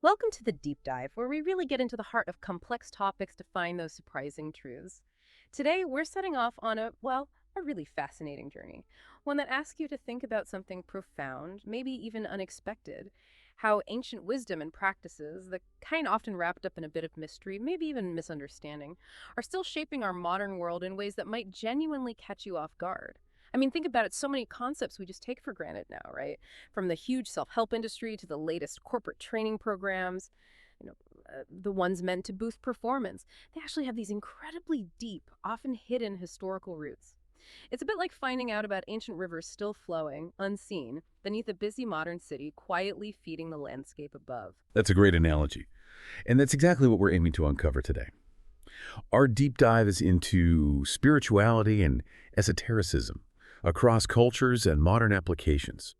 Welcome to the deep dive, where we really get into the heart of complex topics to find those surprising truths. Today, we're setting off on a really fascinating journey, one that asks you to think about something profound, maybe even unexpected. How ancient wisdom and practices, the kind often wrapped up in a bit of mystery, maybe even misunderstanding, are still shaping our modern world in ways that might genuinely catch you off guard. I mean, think about it, so many concepts we just take for granted now, right? From the huge self-help industry to the latest corporate training programs, you know, the ones meant to boost performance. They actually have these incredibly deep, often hidden historical roots. It's a bit like finding out about ancient rivers still flowing, unseen, beneath a busy modern city, quietly feeding the landscape above. That's a great analogy. And that's exactly what we're aiming to uncover today. Our deep dive is into spirituality and esotericism across cultures and modern applications.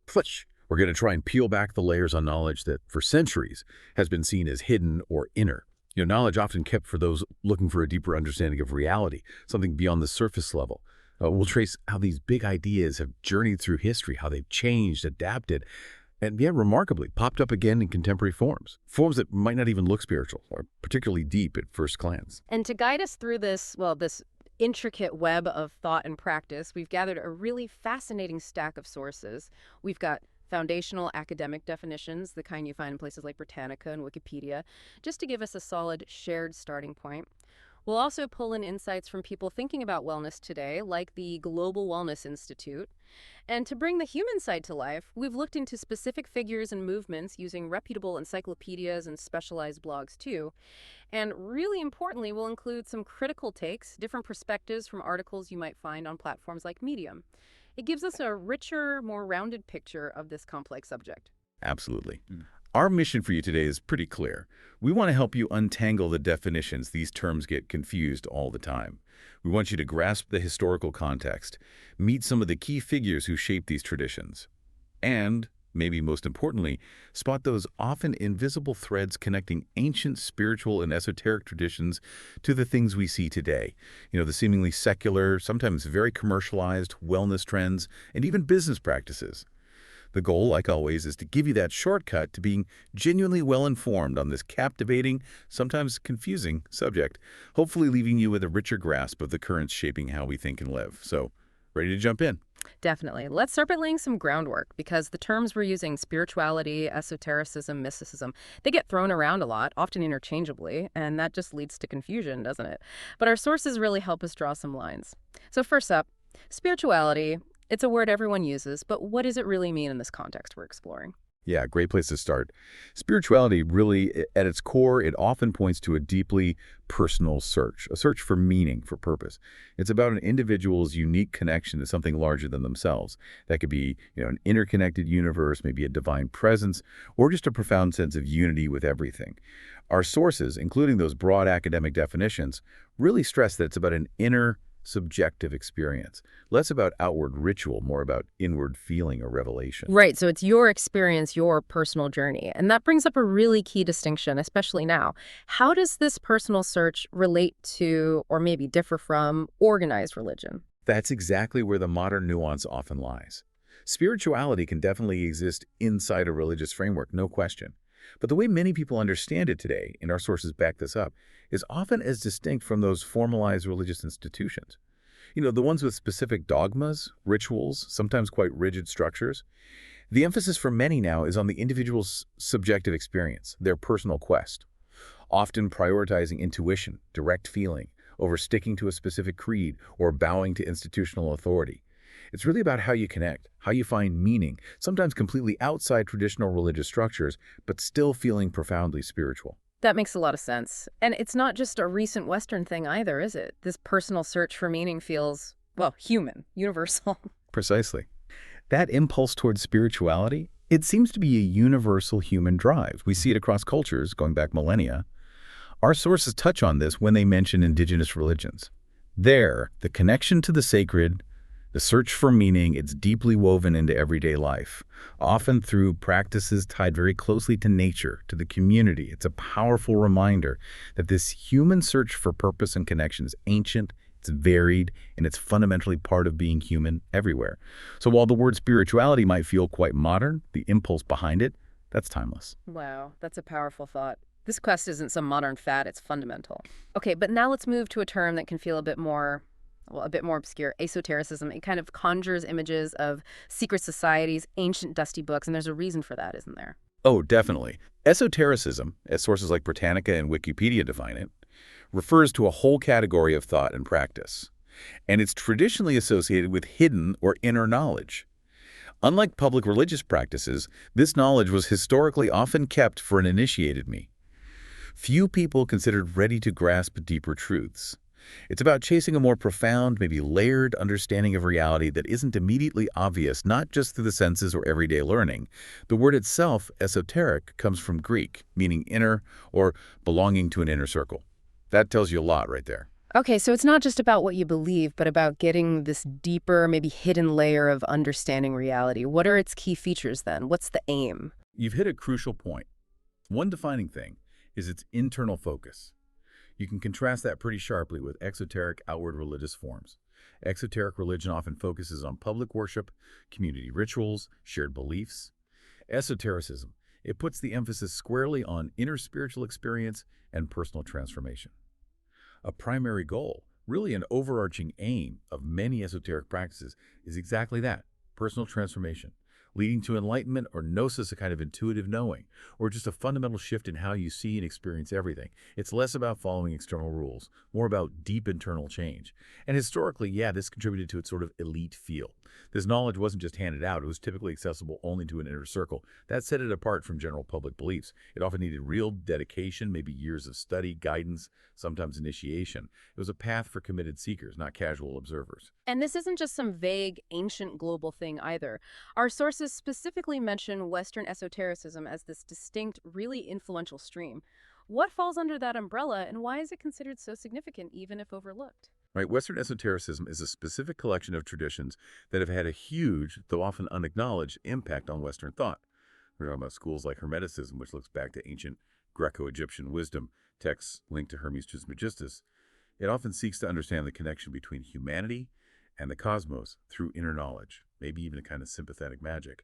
We're going to try and peel back the layers on knowledge that, for centuries, has been seen as hidden or inner. Knowledge often kept for those looking for a deeper understanding of reality, something beyond the surface level. We'll trace how these big ideas have journeyed through history, how they've changed, adapted, and yet remarkably popped up again in contemporary forms. Forms that might not even look spiritual or particularly deep at first glance. And to guide us through this intricate web of thought and practice, we've gathered a really fascinating stack of sources. We've got foundational academic definitions, the kind you find in places like Britannica and Wikipedia, just to give us a solid shared starting point. We'll also pull in insights from people thinking about wellness today, like the Global Wellness Institute. And to bring the human side to life, we've looked into specific figures and movements using reputable encyclopedias and specialized blogs too. And really importantly, we'll include some critical takes, different perspectives from articles you might find on platforms like Medium. It gives us a richer, more rounded picture of this complex subject. Absolutely. Our mission for you today is pretty clear. We want to help you untangle the definitions. These terms get confused all the time. We want you to grasp the historical context, meet some of the key figures who shaped these traditions, and, maybe most importantly, spot those often invisible threads connecting ancient spiritual and esoteric traditions to the things we see today. The seemingly secular, sometimes very commercialized wellness trends, and even business practices. The goal, like always, is to give you that shortcut to being genuinely well-informed on this captivating, sometimes confusing subject, hopefully leaving you with a richer grasp of the currents shaping how we think and live. So, ready to jump in? Definitely. Let's start by laying some groundwork, because the terms we're using, spirituality, esotericism, mysticism, they get thrown around a lot, often interchangeably, and that just leads to confusion, doesn't it? But our sources really help us draw some lines. So first up, spirituality. It's a word everyone uses, but what does it really mean in this context we're exploring? Yeah, great place to start. Spirituality really, at its core, it often points to a deeply personal search, a search for meaning, for purpose. It's about an individual's unique connection to something larger than themselves. That could be, an interconnected universe, maybe a divine presence, or just a profound sense of unity with everything. Our sources, including those broad academic definitions, really stress that it's about an inner, subjective experience, less about outward ritual, more about inward feeling or revelation. Right, so it's your experience, your personal journey. And that brings up a really key distinction, especially now. How does this personal search relate to, or maybe differ from, organized religion? That's exactly where the modern nuance often lies. Spirituality can definitely exist inside a religious framework, no question. But the way many people understand it today, and our sources back this up, is often as distinct from those formalized religious institutions. The ones with specific dogmas, rituals, sometimes quite rigid structures. The emphasis for many now is on the individual's subjective experience, their personal quest, often prioritizing intuition, direct feeling, over sticking to a specific creed or bowing to institutional authority. It's really about how you connect, how you find meaning, sometimes completely outside traditional religious structures, but still feeling profoundly spiritual. That makes a lot of sense. And it's not just a recent Western thing either, is it? This personal search for meaning feels, well, human, universal. Precisely. That impulse towards spirituality, it seems to be a universal human drive. We see it across cultures, going back millennia. Our sources touch on this when they mention indigenous religions. There, the connection to the sacred, the search for meaning, it's deeply woven into everyday life, often through practices tied very closely to nature, to the community. It's a powerful reminder that this human search for purpose and connection is ancient, it's varied, and it's fundamentally part of being human everywhere. So while the word spirituality might feel quite modern, the impulse behind it, That's timeless. Wow, that's a powerful thought. This quest isn't some modern fad, it's fundamental. Okay, but now let's move to a term that can feel a bit more, well, a bit more obscure, esotericism. It kind of conjures images of secret societies, ancient dusty books, and there's a reason for that, isn't there? Oh, definitely. Esotericism, as sources like Britannica and Wikipedia define it, refers to a whole category of thought and practice. And it's traditionally associated with hidden or inner knowledge. Unlike public religious practices, this knowledge was historically often kept for an initiated me. Few people considered ready to grasp deeper truths. It's about chasing a more profound, maybe layered understanding of reality that isn't immediately obvious, not just through the senses or everyday learning. The word itself, esoteric, comes from Greek, meaning inner or belonging to an inner circle. That tells you a lot right there. Okay, so it's not just about what you believe, but about getting this deeper, maybe hidden layer of understanding reality. What are its key features then? What's the aim? You've hit a crucial point. One defining thing is its internal focus. You can contrast that pretty sharply with exoteric outward religious forms. Exoteric religion often focuses on public worship, community rituals, shared beliefs. Esotericism, it puts the emphasis squarely on inner spiritual experience and personal transformation. A primary goal, really an overarching aim of many esoteric practices, is exactly that, personal transformation, leading to enlightenment or gnosis, a kind of intuitive knowing, or just a fundamental shift in how you see and experience everything. It's less about following external rules, more about deep internal change. And historically, yeah, this contributed to its sort of elite feel. This knowledge wasn't just handed out, it was typically accessible only to an inner circle. That set it apart from general public beliefs. It often needed real dedication, maybe years of study, guidance, sometimes initiation. It was a path for committed seekers, not casual observers. And this isn't just some vague, ancient global thing either. Our sources specifically mention Western esotericism as this distinct, really influential stream. What falls under that umbrella, and why is it considered so significant, even if overlooked? Right, Western esotericism is a specific collection of traditions that have had a huge, though often unacknowledged, impact on Western thought. We're talking about schools like Hermeticism, which looks back to ancient Greco-Egyptian wisdom, texts linked to Hermes Trismegistus. It often seeks to understand the connection between humanity and the cosmos through inner knowledge, maybe even a kind of sympathetic magic.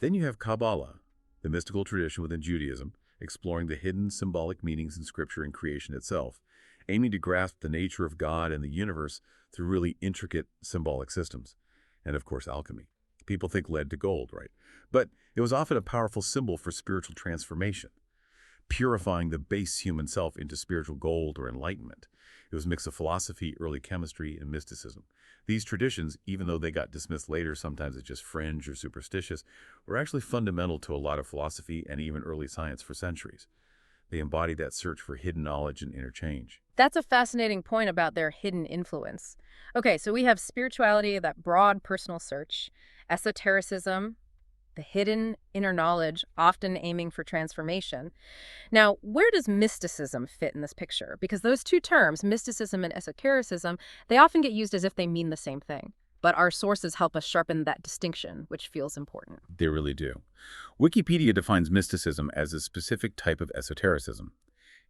Then you have Kabbalah, the mystical tradition within Judaism, exploring the hidden symbolic meanings in Scripture and creation itself, aiming to grasp the nature of God and the universe through really intricate symbolic systems. And of course, alchemy. People think lead to gold, right? But it was often a powerful symbol for spiritual transformation, purifying the base human self into spiritual gold or enlightenment. It was a mix of philosophy, early chemistry, and mysticism. These traditions, even though they got dismissed later, sometimes as just fringe or superstitious, were actually fundamental to a lot of philosophy and even early science for centuries. They embodied that search for hidden knowledge and inner change. That's a fascinating point about their hidden influence. Okay, so we have spirituality, that broad personal search, esotericism, the hidden inner knowledge, often aiming for transformation. Now, where does mysticism fit in this picture? Because those two terms, mysticism and esotericism, they often get used as if they mean the same thing. But our sources help us sharpen that distinction, which feels important. They really do. Wikipedia defines mysticism as a specific type of esotericism.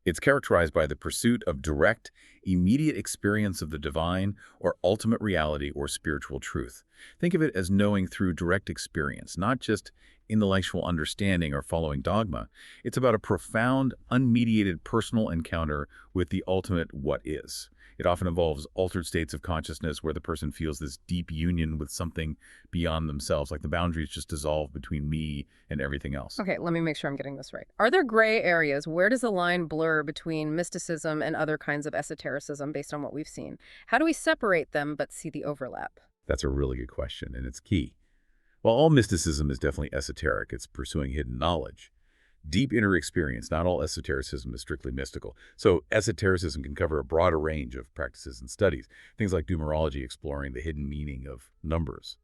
It's characterized by the pursuit of direct, immediate experience of the divine or ultimate reality or spiritual truth. Think of it as knowing through direct experience, not just intellectual understanding or following dogma. It's about a profound, unmediated personal encounter with the ultimate what is. It often involves altered states of consciousness where the person feels this deep union with something beyond themselves, like the boundaries just dissolve between me and everything else. Okay, let me make sure I'm getting this right. Are there gray areas? Where does the line blur between mysticism and other kinds of esotericism based on what we've seen? How do we separate them but see the overlap? That's a really good question, and it's key. While all mysticism is definitely esoteric, it's pursuing hidden knowledge. Deep inner experience, not all esotericism is strictly mystical. So esotericism can cover a broader range of practices and studies. Things like numerology exploring the hidden meaning of numbers,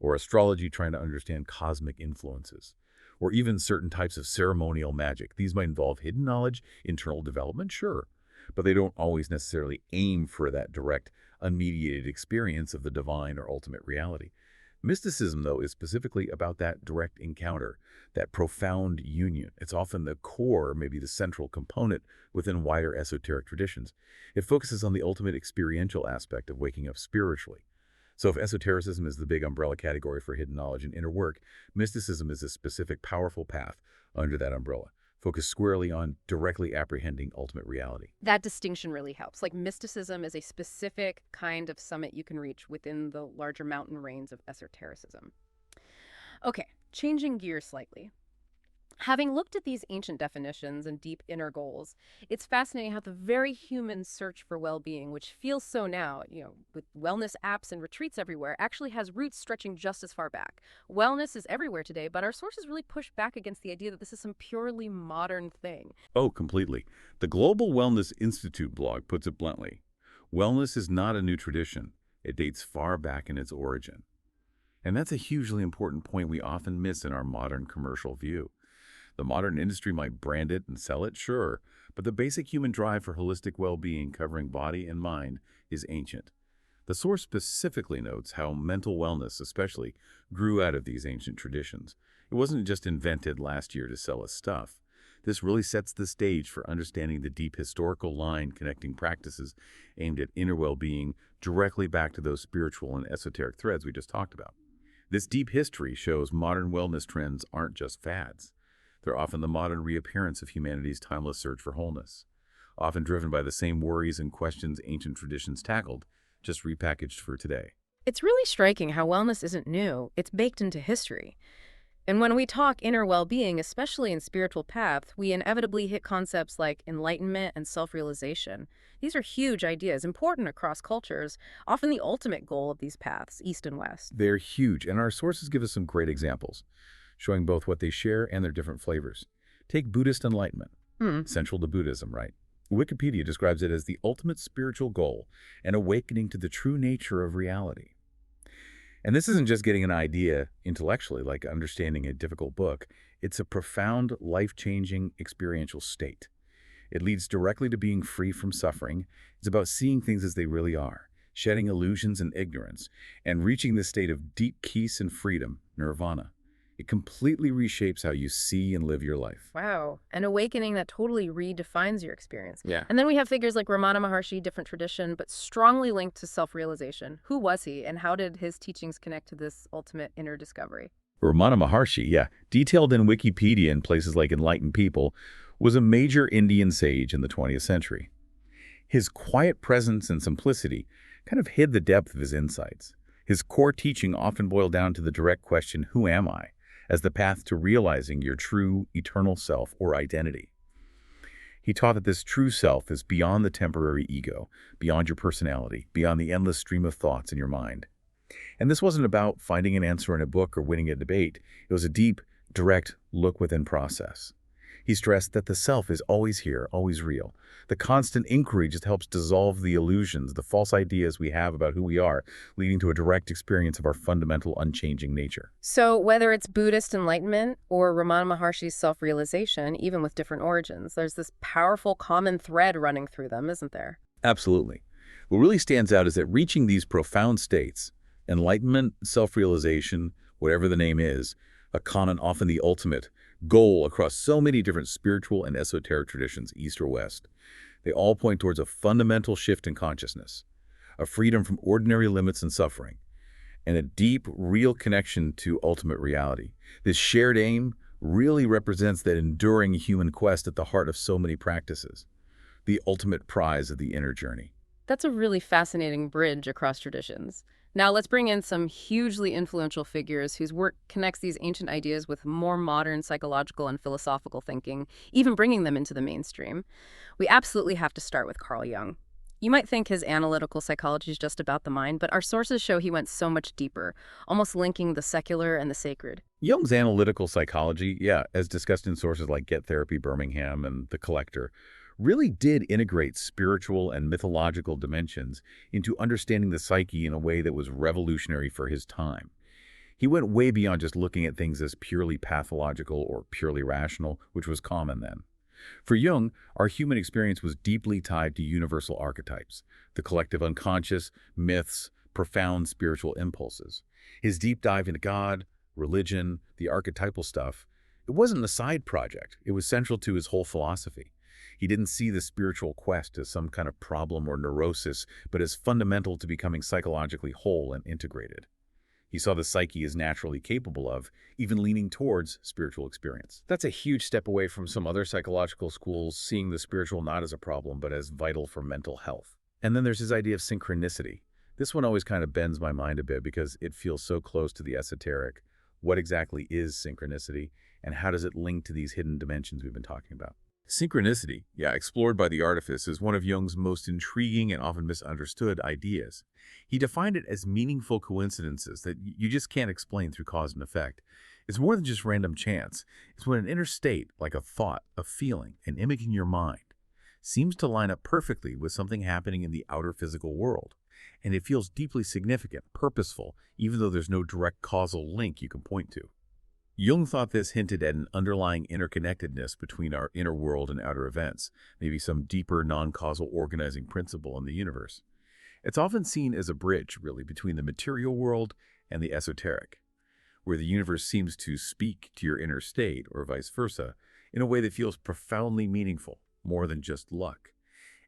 or astrology trying to understand cosmic influences, or even certain types of ceremonial magic. These might involve hidden knowledge, internal development, sure, but they don't always necessarily aim for that direct, unmediated experience of the divine or ultimate reality. Mysticism, though, is specifically about that direct encounter, that profound union. It's often the core, maybe the central component within wider esoteric traditions. It focuses on the ultimate experiential aspect of waking up spiritually. So if esotericism is the big umbrella category for hidden knowledge and inner work, mysticism is a specific, powerful path under that umbrella, focused squarely on directly apprehending ultimate reality. That distinction really helps. Like mysticism is a specific kind of summit you can reach within the larger mountain range of esotericism. Okay, changing gears slightly. Having looked at these ancient definitions and deep inner goals, it's fascinating how the very human search for well-being, which feels so now, with wellness apps and retreats everywhere, actually has roots stretching just as far back. Wellness is everywhere today, but our sources really push back against the idea that this is some purely modern thing. Oh, completely. The Global Wellness Institute blog puts it bluntly. Wellness is not a new tradition. It dates far back in its origin. And that's a hugely important point we often miss in our modern commercial view. The modern industry might brand it and sell it, sure, but the basic human drive for holistic well-being covering body and mind is ancient. The source specifically notes how mental wellness, especially, grew out of these ancient traditions. It wasn't just invented last year to sell us stuff. This really sets the stage for understanding the deep historical line connecting practices aimed at inner well-being directly back to those spiritual and esoteric threads we just talked about. This deep history shows modern wellness trends aren't just fads. They're often the modern reappearance of humanity's timeless search for wholeness, often driven by the same worries and questions ancient traditions tackled, just repackaged for today. It's really striking how wellness isn't new, it's baked into history. And when we talk inner well-being, especially in spiritual paths, we inevitably hit concepts like enlightenment and self-realization. These are huge ideas, important across cultures, often the ultimate goal of these paths, East and West. They're huge, and our sources give us some great examples, showing both what they share and their different flavors. Take Buddhist enlightenment, central to Buddhism, right? Wikipedia describes it as the ultimate spiritual goal, an awakening to the true nature of reality. And this isn't just getting an idea intellectually, like understanding a difficult book. It's a profound, life-changing experiential state. It leads directly to being free from suffering. It's about seeing things as they really are, shedding illusions and ignorance, and reaching this state of deep peace and freedom, nirvana. It completely reshapes how you see and live your life. Wow. An awakening that totally redefines your experience. Yeah. And then we have figures like Ramana Maharshi, different tradition, but strongly linked to self-realization. Who was he, and how did his teachings connect to this ultimate inner discovery? Ramana Maharshi, yeah, detailed in Wikipedia in places like Enlightened People, was a major Indian sage in the 20th century. His quiet presence and simplicity kind of hid the depth of his insights. His core teaching often boiled down to the direct question, who am I, as the path to realizing your true, eternal self or identity. He taught that this true self is beyond the temporary ego, beyond your personality, beyond the endless stream of thoughts in your mind. And this wasn't about finding an answer in a book or winning a debate. It was a deep, direct look within process. He stressed that the self is always here, always real. The constant inquiry just helps dissolve the illusions, the false ideas we have about who we are, leading to a direct experience of our fundamental, unchanging nature. So whether it's Buddhist enlightenment or Ramana Maharshi's self-realization, even with different origins, there's this powerful common thread running through them, isn't there? Absolutely. What really stands out is that reaching these profound states, enlightenment, self-realization, whatever the name is, a common, often the ultimate, goal across so many different spiritual and esoteric traditions, East or West. They all point towards a fundamental shift in consciousness, a freedom from ordinary limits and suffering, and a deep, real connection to ultimate reality. This shared aim really represents that enduring human quest at the heart of so many practices, the ultimate prize of the inner journey. That's a really fascinating bridge across traditions. Now let's bring in some hugely influential figures whose work connects these ancient ideas with more modern psychological and philosophical thinking, even bringing them into the mainstream. We absolutely have to start with Carl Jung. You might think his analytical psychology is just about the mind, but our sources show he went so much deeper, almost linking the secular and the sacred. Jung's analytical psychology, yeah, as discussed in sources like Get Therapy Birmingham and The Collector, really did integrate spiritual and mythological dimensions into understanding the psyche in a way that was revolutionary for his time. He went way beyond just looking at things as purely pathological or purely rational, which was common then. For Jung, our human experience was deeply tied to universal archetypes, the collective unconscious, myths, profound spiritual impulses. His deep dive into God, religion, the archetypal stuff, it wasn't a side project. It was central to his whole philosophy. He didn't see the spiritual quest as some kind of problem or neurosis, but as fundamental to becoming psychologically whole and integrated. He saw the psyche as naturally capable of, even leaning towards, spiritual experience. That's a huge step away from some other psychological schools seeing the spiritual not as a problem, but as vital for mental health. And then there's his idea of synchronicity. This one always kind of bends my mind a bit because it feels so close to the esoteric. What exactly is synchronicity, and how does it link to these hidden dimensions we've been talking about? Synchronicity, explored by the artifice, is one of Jung's most intriguing and often misunderstood ideas. He defined it as meaningful coincidences that you just can't explain through cause and effect. It's more than just random chance. It's when an inner state, like a thought, a feeling, an image in your mind, seems to line up perfectly with something happening in the outer physical world. And it feels deeply significant, purposeful, even though there's no direct causal link you can point to. Jung thought this hinted at an underlying interconnectedness between our inner world and outer events, maybe some deeper non-causal organizing principle in the universe. It's often seen as a bridge, really, between the material world and the esoteric, where the universe seems to speak to your inner state, or vice versa, in a way that feels profoundly meaningful, more than just luck.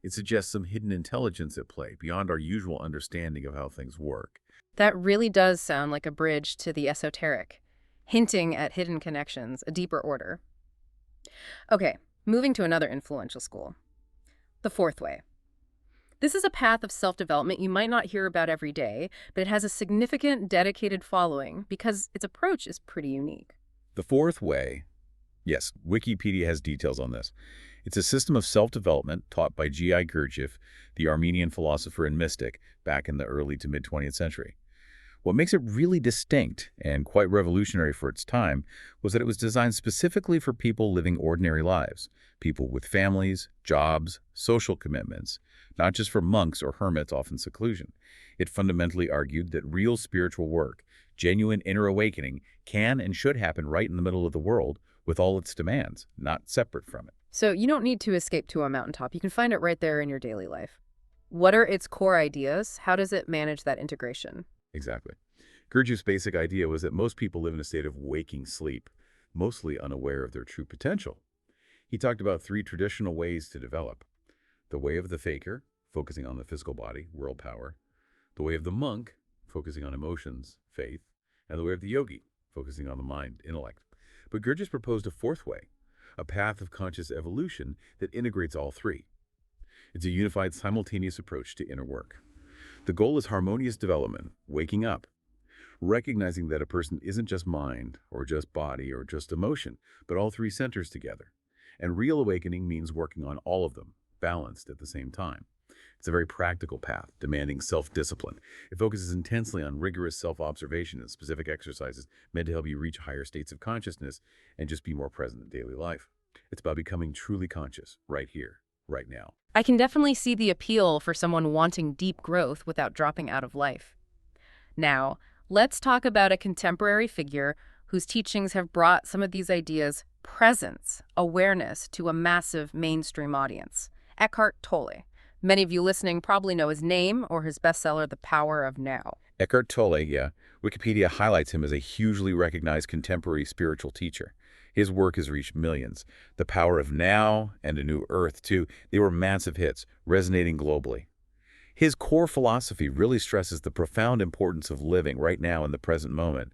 It suggests some hidden intelligence at play, beyond our usual understanding of how things work. That really does sound like a bridge to the esoteric, hinting at hidden connections, a deeper order. Okay, moving to another influential school, the fourth way. This is a path of self-development you might not hear about every day, but it has a significant, dedicated following because its approach is pretty unique. The fourth way, yes, Wikipedia has details on this. It's a system of self-development taught by G.I. Gurdjieff, the Armenian philosopher and mystic, back in the early to mid-20th century. What makes it really distinct and quite revolutionary for its time was that it was designed specifically for people living ordinary lives, people with families, jobs, social commitments, not just for monks or hermits off in seclusion. It fundamentally argued that real spiritual work, genuine inner awakening, can and should happen right in the middle of the world with all its demands, not separate from it. So you don't need to escape to a mountaintop. You can find it right there in your daily life. What are its core ideas? How does it manage that integration? Exactly. Gurdjieff's basic idea was that most people live in a state of waking sleep, mostly unaware of their true potential. He talked about three traditional ways to develop. The way of the faker, focusing on the physical body, world power. The way of the monk, focusing on emotions, faith. And the way of the yogi, focusing on the mind, intellect. But Gurdjieff proposed a fourth way, a path of conscious evolution that integrates all three. It's a unified, simultaneous approach to inner work. The goal is harmonious development, waking up, recognizing that a person isn't just mind, or just body, or just emotion, but all three centers together. And real awakening means working on all of them, balanced at the same time. It's a very practical path, demanding self-discipline. It focuses intensely on rigorous self-observation and specific exercises meant to help you reach higher states of consciousness and just be more present in daily life. It's about becoming truly conscious, right here, right now. I can definitely see the appeal for someone wanting deep growth without dropping out of life. Now, let's talk about a contemporary figure whose teachings have brought some of these ideas, presence, awareness, to a massive mainstream audience. Eckhart Tolle. Many of you listening probably know his name or his bestseller, The Power of Now. Eckhart Tolle, Wikipedia highlights him as a hugely recognized contemporary spiritual teacher. His work has reached millions. The Power of Now and A New Earth, too, they were massive hits, resonating globally. His core philosophy really stresses the profound importance of living right now in the present moment,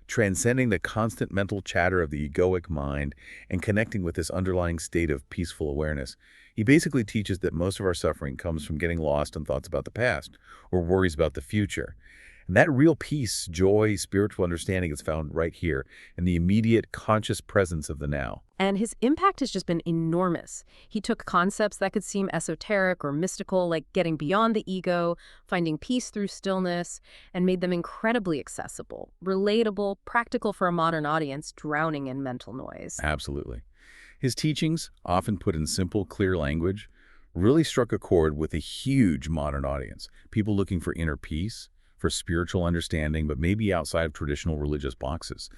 transcending the constant mental chatter of the egoic mind and connecting with this underlying state of peaceful awareness. He basically teaches that most of our suffering comes from getting lost in thoughts about the past or worries about the future. And that real peace, joy, spiritual understanding is found right here in the immediate conscious presence of the now. And his impact has just been enormous. He took concepts that could seem esoteric or mystical, like getting beyond the ego, finding peace through stillness, and made them incredibly accessible, relatable, practical for a modern audience drowning in mental noise. Absolutely. His teachings, often put in simple, clear language, really struck a chord with a huge modern audience, people looking for inner peace, for spiritual understanding, but maybe outside of traditional religious boxes.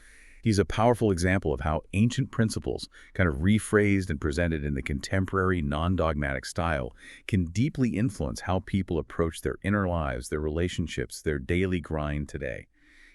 He's a powerful example of how ancient principles, kind of rephrased and presented in the contemporary, non-dogmatic style, can deeply influence how people approach their inner lives, their relationships, their daily grind today.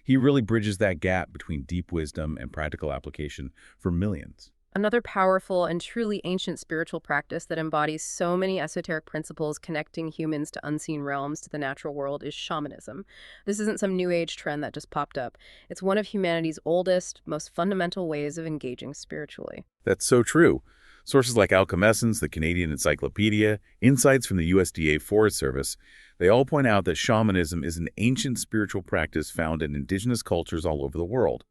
He really bridges that gap between deep wisdom and practical application for millions. Another powerful and truly ancient spiritual practice that embodies so many esoteric principles connecting humans to unseen realms to the natural world is shamanism. This isn't some new age trend that just popped up. It's one of humanity's oldest, most fundamental ways of engaging spiritually. That's so true. Sources like Alchemessence, the Canadian Encyclopedia, insights from the USDA Forest Service, they all point out that shamanism is an ancient spiritual practice found in indigenous cultures all over the world.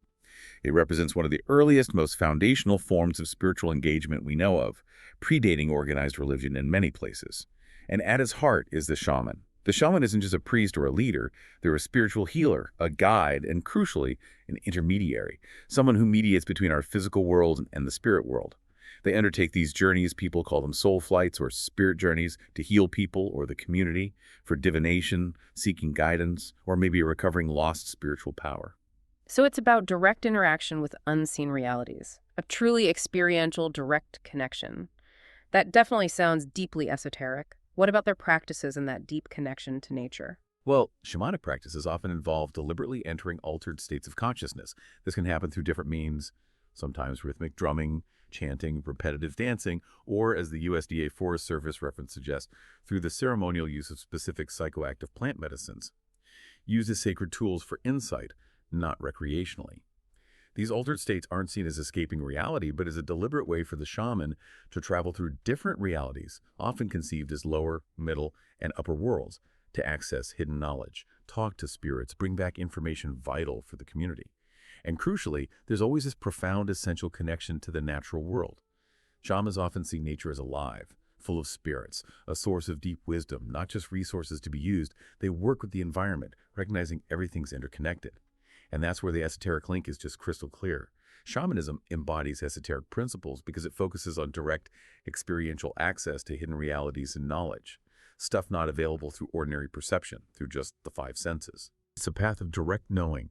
It represents one of the earliest, most foundational forms of spiritual engagement we know of, predating organized religion in many places. And at its heart is the shaman. The shaman isn't just a priest or a leader. They're a spiritual healer, a guide, and crucially, an intermediary, someone who mediates between our physical world and the spirit world. They undertake these journeys, people call them soul flights or spirit journeys, to heal people or the community, for divination, seeking guidance, or maybe a recovering lost spiritual power. So it's about direct interaction with unseen realities, a truly experiential, direct connection. That definitely sounds deeply esoteric. What about their practices and that deep connection to nature? Well, shamanic practices often involve deliberately entering altered states of consciousness. This can happen through different means, sometimes rhythmic drumming, chanting, repetitive dancing, or, as the USDA Forest Service reference suggests, through the ceremonial use of specific psychoactive plant medicines, used as sacred tools for insight, not recreationally. These altered states aren't seen as escaping reality, but as a deliberate way for the shaman to travel through different realities, often conceived as lower, middle, and upper worlds, to access hidden knowledge, talk to spirits, bring back information vital for the community. And crucially, there's always this profound essential connection to the natural world. Shamans often see nature as alive, full of spirits, a source of deep wisdom, not just resources to be used. They work with the environment, recognizing everything's interconnected. And that's where the esoteric link is just crystal clear. Shamanism embodies esoteric principles because it focuses on direct experiential access to hidden realities and knowledge, stuff not available through ordinary perception, through just the five senses. It's a path of direct knowing,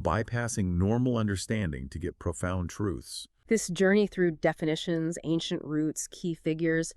bypassing normal understanding to get profound truths. This journey through definitions, ancient roots, key figures,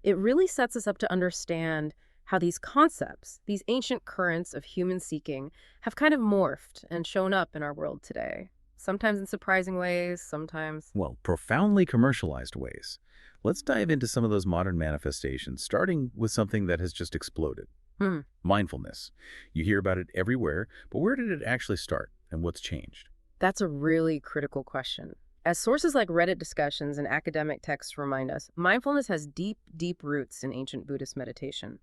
it really sets us up to understand how these concepts, these ancient currents of human seeking, have kind of morphed and shown up in our world today. Sometimes in surprising ways, sometimes. Well, profoundly commercialized ways. Let's dive into some of those modern manifestations, starting with something that has just exploded. Hmm. Mindfulness. You hear about it everywhere, but where did it actually start and what's changed? That's a really critical question. As sources like Reddit discussions and academic texts remind us, mindfulness has deep, deep roots in ancient Buddhist meditation.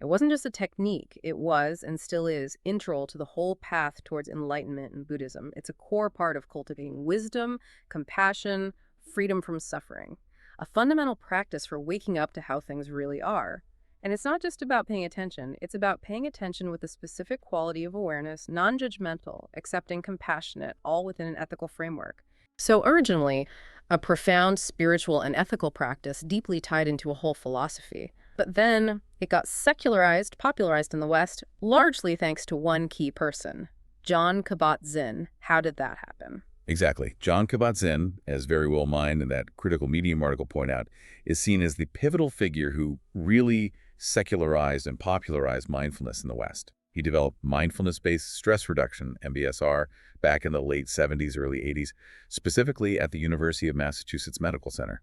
It wasn't just a technique, it was, and still is, integral to the whole path towards enlightenment in Buddhism. It's a core part of cultivating wisdom, compassion, freedom from suffering, a fundamental practice for waking up to how things really are. And it's not just about paying attention, it's about paying attention with a specific quality of awareness, non-judgmental, accepting, compassionate, all within an ethical framework. So originally, a profound spiritual and ethical practice deeply tied into a whole philosophy. But then it got secularized, popularized in the West, largely thanks to one key person, Jon Kabat-Zinn. How did that happen? Exactly. Jon Kabat-Zinn, as Very Well Mind and that Critical Medium article point out, is seen as the pivotal figure who really secularized and popularized mindfulness in the West. He developed mindfulness-based stress reduction, MBSR, back in the late 70s, early 80s, specifically at the University of Massachusetts Medical Center.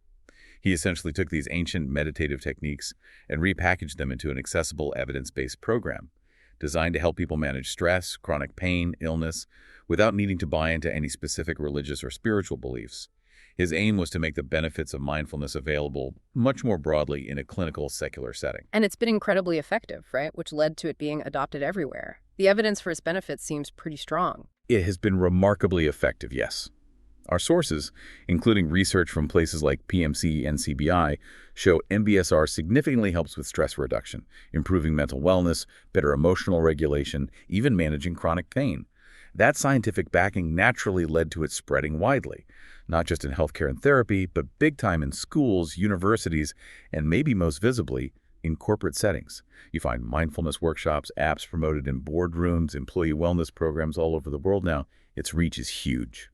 He essentially took these ancient meditative techniques and repackaged them into an accessible, evidence-based program designed to help people manage stress, chronic pain, illness, without needing to buy into any specific religious or spiritual beliefs. His aim was to make the benefits of mindfulness available much more broadly in a clinical, secular setting. And it's been incredibly effective, right? Which led to it being adopted everywhere. The evidence for its benefits seems pretty strong. It has been remarkably effective, yes. Our sources, including research from places like PMC and CBI, show MBSR significantly helps with stress reduction, improving mental wellness, better emotional regulation, even managing chronic pain. That scientific backing naturally led to it spreading widely, not just in healthcare and therapy, but big time in schools, universities, and maybe most visibly, in corporate settings. You find mindfulness workshops, apps promoted in boardrooms, employee wellness programs all over the world now. Its reach is huge.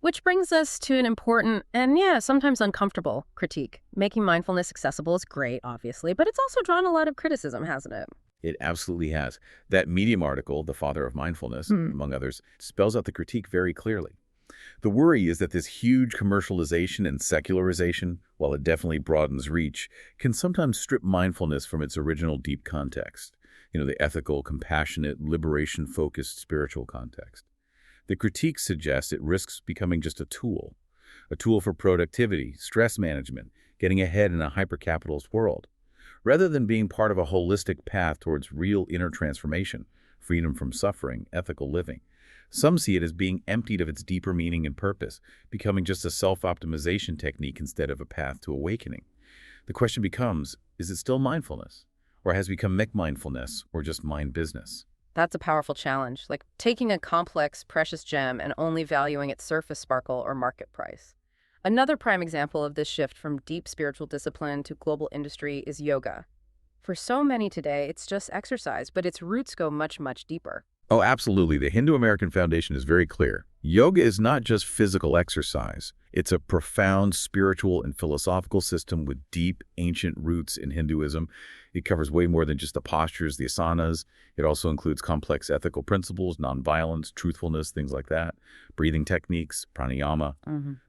Which brings us to an important and, sometimes uncomfortable critique. Making mindfulness accessible is great, obviously, but it's also drawn a lot of criticism, hasn't it? It absolutely has. That Medium article, The Father of Mindfulness, among others, spells out the critique very clearly. The worry is that this huge commercialization and secularization, while it definitely broadens reach, can sometimes strip mindfulness from its original deep context. The ethical, compassionate, liberation-focused spiritual context. The critique suggests it risks becoming just a tool for productivity, stress management, getting ahead in a hyper-capitalist world, rather than being part of a holistic path towards real inner transformation, freedom from suffering, ethical living. Some see it as being emptied of its deeper meaning and purpose, becoming just a self-optimization technique instead of a path to awakening. The question becomes, is it still mindfulness? Or has it become McMindfulness, or just mind business? That's a powerful challenge, like taking a complex, precious gem and only valuing its surface sparkle or market price. Another prime example of this shift from deep spiritual discipline to global industry is yoga. For so many today, it's just exercise, but its roots go much, much deeper. Oh, absolutely. The Hindu-American Foundation is very clear. Yoga is not just physical exercise. It's a profound spiritual and philosophical system with deep, ancient roots in Hinduism. It covers way more than just the postures, the asanas. It also includes complex ethical principles, nonviolence, truthfulness, things like that, breathing techniques, pranayama,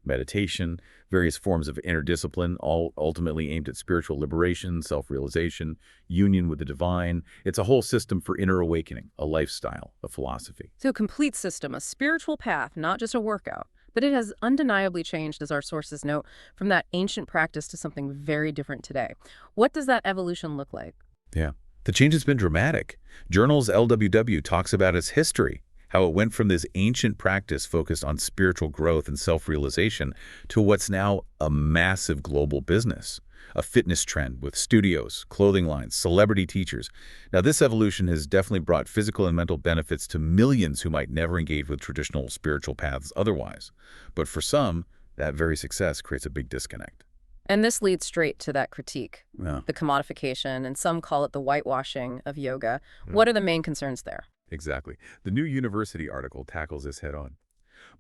meditation, various forms of inner discipline, all ultimately aimed at spiritual liberation, self-realization, union with the divine. It's a whole system for inner awakening, a lifestyle, a philosophy. So a complete system, a spiritual path, not just a workout. But it has undeniably changed, as our sources note, from that ancient practice to something very different today. What does that evolution look like? Yeah. The change has been dramatic. Journal's LWW talks about its history, how it went from this ancient practice focused on spiritual growth and self-realization to what's now a massive global business, a fitness trend with studios, clothing lines, celebrity teachers. Now, this evolution has definitely brought physical and mental benefits to millions who might never engage with traditional spiritual paths otherwise. But for some, that very success creates a big disconnect. And this leads straight to that critique, Yeah. the commodification, and some call it the whitewashing of yoga. What are the main concerns there? Exactly. The New University article tackles this head-on.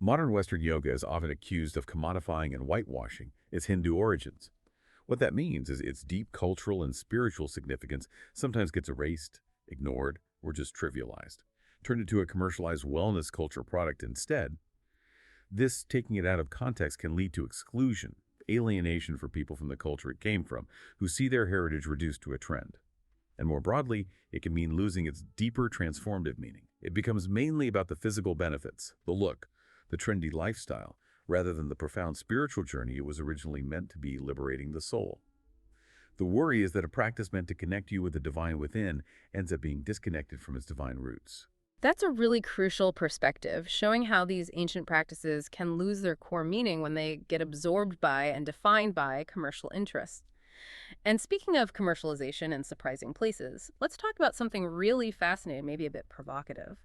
Modern Western yoga is often accused of commodifying and whitewashing its Hindu origins. What that means is its deep cultural and spiritual significance sometimes gets erased, ignored, or just trivialized, turned into a commercialized wellness culture product instead. This taking it out of context can lead to exclusion, alienation for people from the culture it came from, who see their heritage reduced to a trend. And more broadly, it can mean losing its deeper transformative meaning. It becomes mainly about the physical benefits, the look, the trendy lifestyle, rather than the profound spiritual journey it was originally meant to be, liberating the soul. The worry is that a practice meant to connect you with the divine within ends up being disconnected from its divine roots. That's a really crucial perspective, showing how these ancient practices can lose their core meaning when they get absorbed by and defined by commercial interests. And speaking of commercialization and surprising places, let's talk about something really fascinating, maybe a bit provocative.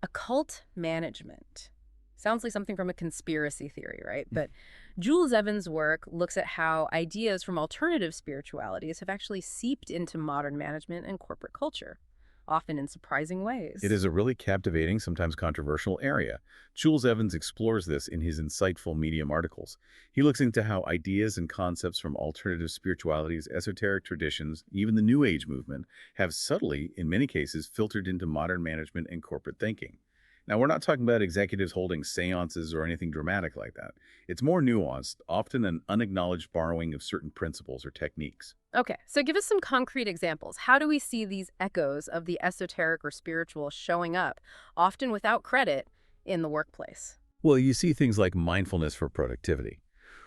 Occult management. Sounds like something from a conspiracy theory, right? But Jules Evans' work looks at how ideas from alternative spiritualities have actually seeped into modern management and corporate culture, often in surprising ways. It is a really captivating, sometimes controversial area. Jules Evans explores this in his insightful Medium articles. He looks into how ideas and concepts from alternative spiritualities, esoteric traditions, even the New Age movement, have subtly, in many cases, filtered into modern management and corporate thinking. Now, we're not talking about executives holding seances or anything dramatic like that. It's more nuanced, often an unacknowledged borrowing of certain principles or techniques. Okay, so give us some concrete examples. How do we see these echoes of the esoteric or spiritual showing up, often without credit, in the workplace? Well, you see things like mindfulness for productivity,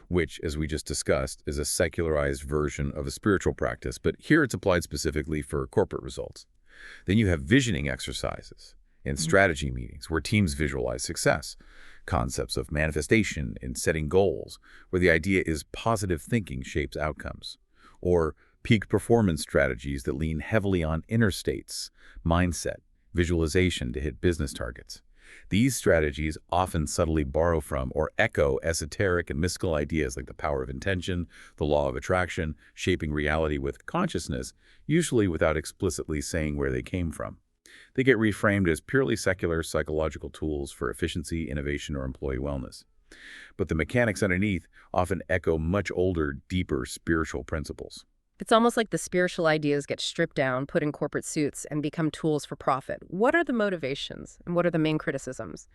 which, as we just discussed, is a secularized version of a spiritual practice, but here it's applied specifically for corporate results. Then you have visioning exercises and strategy meetings where teams visualize success, concepts of manifestation and setting goals, where the idea is positive thinking shapes outcomes, or peak performance strategies that lean heavily on inner states, mindset, visualization to hit business targets. These strategies often subtly borrow from or echo esoteric and mystical ideas like the power of intention, the law of attraction, shaping reality with consciousness, usually without explicitly saying where they came from. They get reframed as purely secular psychological tools for efficiency, innovation, or employee wellness. But the mechanics underneath often echo much older, deeper spiritual principles. It's almost like the spiritual ideas get stripped down, put in corporate suits, and become tools for profit. What are the motivations, and what are the main criticisms?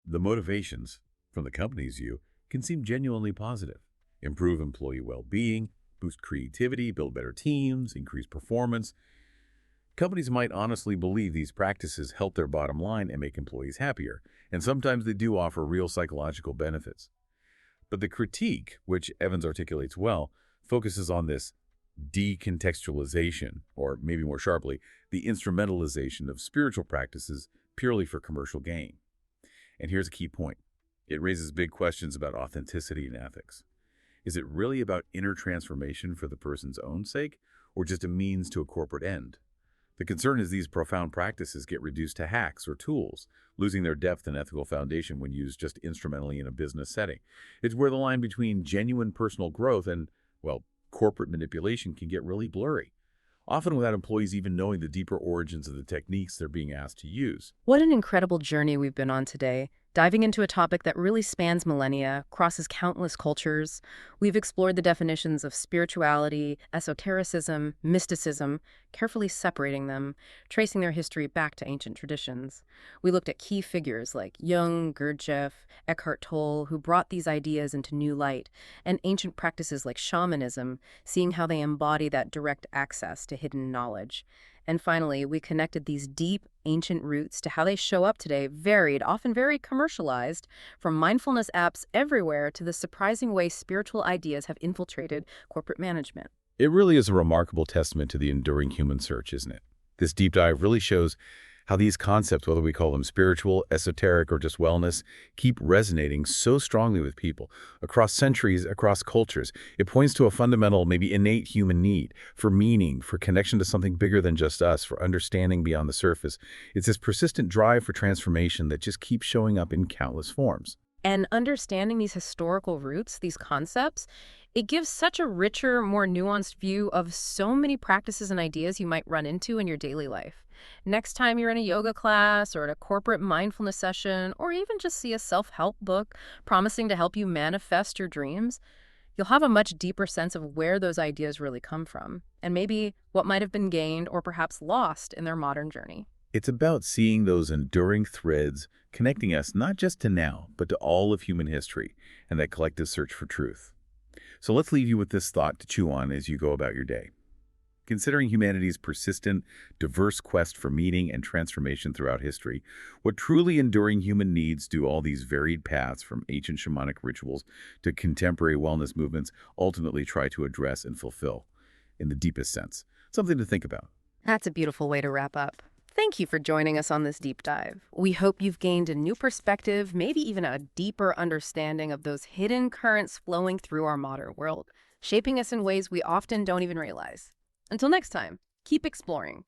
The motivations, from the company's view, can seem genuinely positive. Improve employee well-being, boost creativity, build better teams, increase performance. Companies might honestly believe these practices help their bottom line and make employees happier, and sometimes they do offer real psychological benefits. But the critique, which Evans articulates well, focuses on this decontextualization, or maybe more sharply, the instrumentalization of spiritual practices purely for commercial gain. And here's a key point. It raises big questions about authenticity and ethics. Is it really about inner transformation for the person's own sake, or just a means to a corporate end? The concern is these profound practices get reduced to hacks or tools, losing their depth and ethical foundation when used just instrumentally in a business setting. It's where the line between genuine personal growth and, well, corporate manipulation can get really blurry, often without employees even knowing the deeper origins of the techniques they're being asked to use. What an incredible journey we've been on today, diving into a topic that really spans millennia, crosses countless cultures. We've explored the definitions of spirituality, esotericism, mysticism, carefully separating them, tracing their history back to ancient traditions. We looked at key figures like Jung, Gurdjieff, Eckhart Tolle, who brought these ideas into new light, and ancient practices like shamanism, seeing how they embody that direct access to hidden knowledge. And finally, we connected these deep, ancient roots to how they show up today, varied, often very commercialized, from mindfulness apps everywhere to the surprising way spiritual ideas have infiltrated corporate management. It really is a remarkable testament to the enduring human search, isn't it? This deep dive really shows how these concepts, whether we call them spiritual, esoteric, or just wellness, keep resonating so strongly with people across centuries, across cultures. It points to a fundamental, maybe innate human need for meaning, for connection to something bigger than just us, for understanding beyond the surface. It's this persistent drive for transformation that just keeps showing up in countless forms. And understanding these historical roots, these concepts, it gives such a richer, more nuanced view of so many practices and ideas you might run into in your daily life. Next time you're in a yoga class or at a corporate mindfulness session, or even just see a self-help book promising to help you manifest your dreams, you'll have a much deeper sense of where those ideas really come from, and maybe what might have been gained or perhaps lost in their modern journey. It's about seeing those enduring threads connecting us not just to now, but to all of human history and that collective search for truth. So let's leave you with this thought to chew on as you go about your day. Considering humanity's persistent, diverse quest for meaning and transformation throughout history, what truly enduring human needs do all these varied paths from ancient shamanic rituals to contemporary wellness movements ultimately try to address and fulfill, in the deepest sense? Something to think about. That's a beautiful way to wrap up. Thank you for joining us on this deep dive. We hope you've gained a new perspective, maybe even a deeper understanding of those hidden currents flowing through our modern world, shaping us in ways we often don't even realize. Until next time, keep exploring.